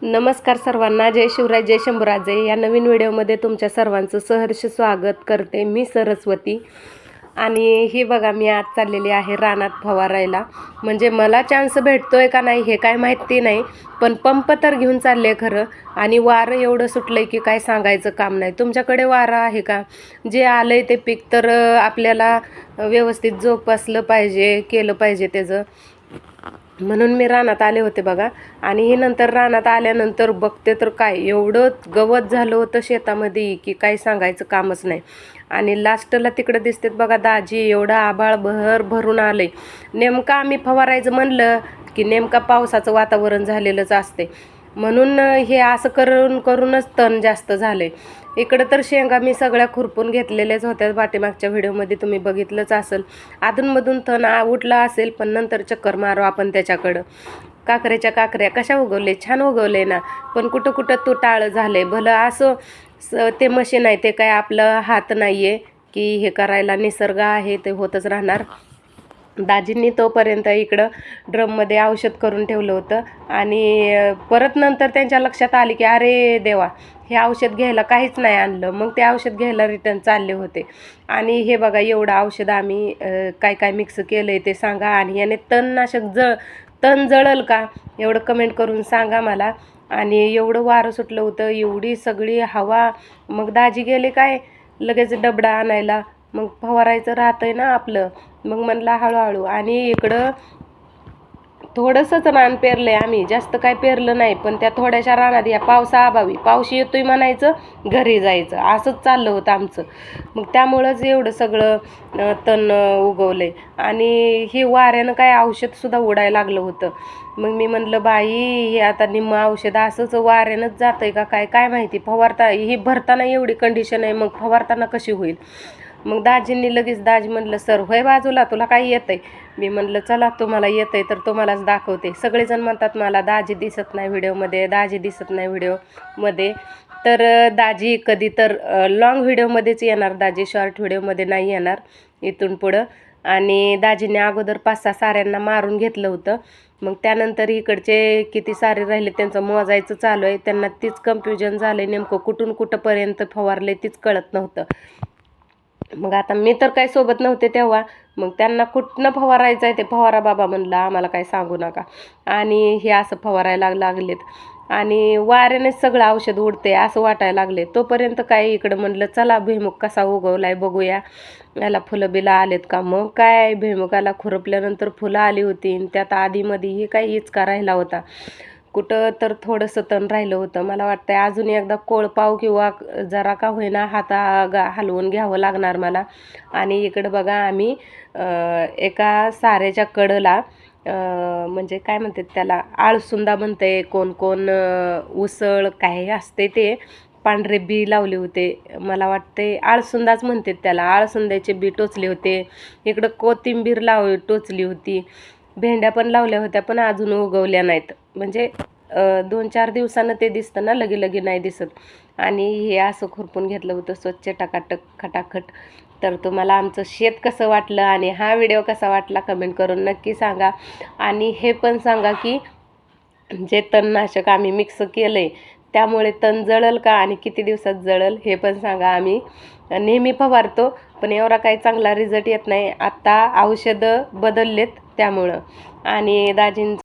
नमस्कार सर्वांना, जय शिवराय, जय शंभूराजे. या नवीन व्हिडिओमध्ये तुमच्या सर्वांचं सहर्ष स्वागत करते. मी सरस्वती. आणि ही बघा, मी आज चाललेली आहे रानात फवारायला. म्हणजे मला चान्स भेटतोय का नाही हे काय माहिती नाही, पण पंप तर घेऊन चालले खरं. आणि वारं एवढं सुटलंय की काय सांगायचं काम नाही. तुमच्याकडे वारं आहे का? जे आलंय ते पीक तर आपल्याला व्यवस्थित जोपासलं पाहिजे, केलं पाहिजे त्याचं. म्हणून मी रानात आले होते बघा. आणि ही नंतर रानात आल्यानंतर बघते तर काय एवढं गवत झालं होतं शेतामध्ये की काय सांगायचं कामच नाही. आणि लास्टला तिकडं दिसतेत बघा दाजी, एवढं आभाळ भरून आलंय. नेमकं आम्ही फवारायचं म्हणलं की नेमका पावसाचं वातावरण झालेलंच असते. म्हणून हे असं करूनच तण जास्त झालंय. इकडं तर शेंगा मी सगळ्या खुरपून घेतलेल्याच होत्या. पाठीमागच्या व्हिडिओमध्ये तुम्ही बघितलंच असेल. अधूनमधून तण उठला असेल, पण नंतर चक्कर मारू आपण त्याच्याकडं. काकऱ्याच्या काकऱ्या कशा उगवले, छान उगवले ना, पण कुठं कुठं तुटाळ झाले. भलं असं ते मशीन आहे, ते काय आपलं हात नाही आहे की हे करायला. निसर्ग आहे, ते होतच राहणार. दाजींनी तोपर्यंत इकडं ड्रममध्ये औषध करून ठेवलं होतं. आणि परत नंतर त्यांच्या लक्षात आले की अरे देवा, हे औषध घ्यायला काहीच नाही आणलं. मग ते औषध घ्यायला रिटर्न चालले होते. आणि हे बघा, एवढं औषध आम्ही काय काय मिक्स केलं आहे ते सांगा. आणि याने तण जळल का एवढं कमेंट करून सांगा मला. आणि एवढं वारं सुटलं होतं, एवढी सगळी हवा. मग दाजी गेले काय लगेच डबडा आणायला. मग फवारायचं राहतंय ना आपलं. मग म्हणला हळूहळू. आणि इकडं थोडंसंच रान पेरलं आहे आम्ही, जास्त काय पेरलं नाही. पण त्या थोड्याशा रानात या पावसाअभावी, पाऊस येतोय म्हणायचं, घरी जायचं, असंच चाललं होतं आमचं. मग त्यामुळंच एवढं सगळं तण उगवलं आहे. आणि हे वाऱ्यानं काय औषधसुद्धा उडायला लागलं होतं. मग मी म्हणलं बाई, हे आता निम्मं औषध असंच वाऱ्यानंच जातं आहे का काय काय माहिती. ही भरताना एवढी कंडिशन आहे, मग फवारताना कशी होईल. मग दाजींनी लगेच, दाजी म्हणलं सर होय बाजूला, तुला काय येतं आहे. मी म्हणलं चला, तुम्हाला येतं आहे तर तुम्हालाच दाखवते. सगळेजण म्हणतात मला दाजी दिसत नाही व्हिडिओमध्ये, दाजी दिसत नाही व्हिडिओमध्ये. तर दाजी कधी तर लॉंग व्हिडिओमध्येच येणार, दाजी शॉर्ट व्हिडिओमध्ये नाही येणार इथून पुढं. आणि दाजीने अगोदर 5-6 साऱ्यांना मारून घेतलं होतं. मग त्यानंतर इकडचे किती सारे राहिले त्यांचं मोजायचं चालू आहे. त्यांना तीच कन्फ्युजन झालं आहे, नेमकं कुठून कुठंपर्यंत फवारले तीच कळत नव्हतं. मग आता मी तर काही सोबत नव्हते तेव्हा. मग त्यांना कुठनं फवारायचं आहे ते फवारा बाबा म्हणलं, आम्हाला काय सांगू नका. आणि हे असं फवारायला लागलेत. आणि वाऱ्यानेच सगळं औषध उडते असं वाटायला लागले. तोपर्यंत काय इकडं म्हणलं चला भुईमुग कसा उगवलाय बघूया, याला फुलं बिलं आलेत का. मग काय भुईमुगाला खुरपल्यानंतर फुलं आली होती. त्यात आधीमध्ये हे काही इचका राहिला होता. कुठं तर थोडंसं तण राहिलं होतं. मला वाटतंय अजून एकदा कोळपाव किंवा जरा का होईना हलवून घ्यावं लागणार मला. आणि इकडं बघा, आम्ही एका साऱ्याच्या कडला म्हणजे काय म्हणतात त्याला, आळसुंदा म्हणते कोण कोण, उसळ काय असते ते, पांढरे बी लावले होते. मला वाटते आळसुंदाच म्हणतात त्याला. आळसुंद्याचे बी टोचले होते. इकडं कोथिंबीर टोचली होती. भेंड्या पण लावल्या होत्या, पण अजून उगवल्या नाहीत. म्हणजे 2-4 दिवसानं ते दिसतं ना, लगे नाही दिसत. आणि हे असं खुरपून घेतलं होतं स्वच्छ टकाटक खटाखट. तर तुम्हाला आमचं शेत कसं वाटलं आणि हा व्हिडिओ कसा वाटला कमेंट करून नक्की सांगा. आणि हे पण सांगा की जे तणनाशक आम्ही मिक्स केलं आहे त्यामुळे तण जळल का आणि किती दिवसात जळल हे पण सांगा. आम्ही नेहमी फवारतो, पण एवढा काही चांगला रिझल्ट येत नाही. आत्ता औषधं बदललेत त्यामुळं. आणि दाजींचं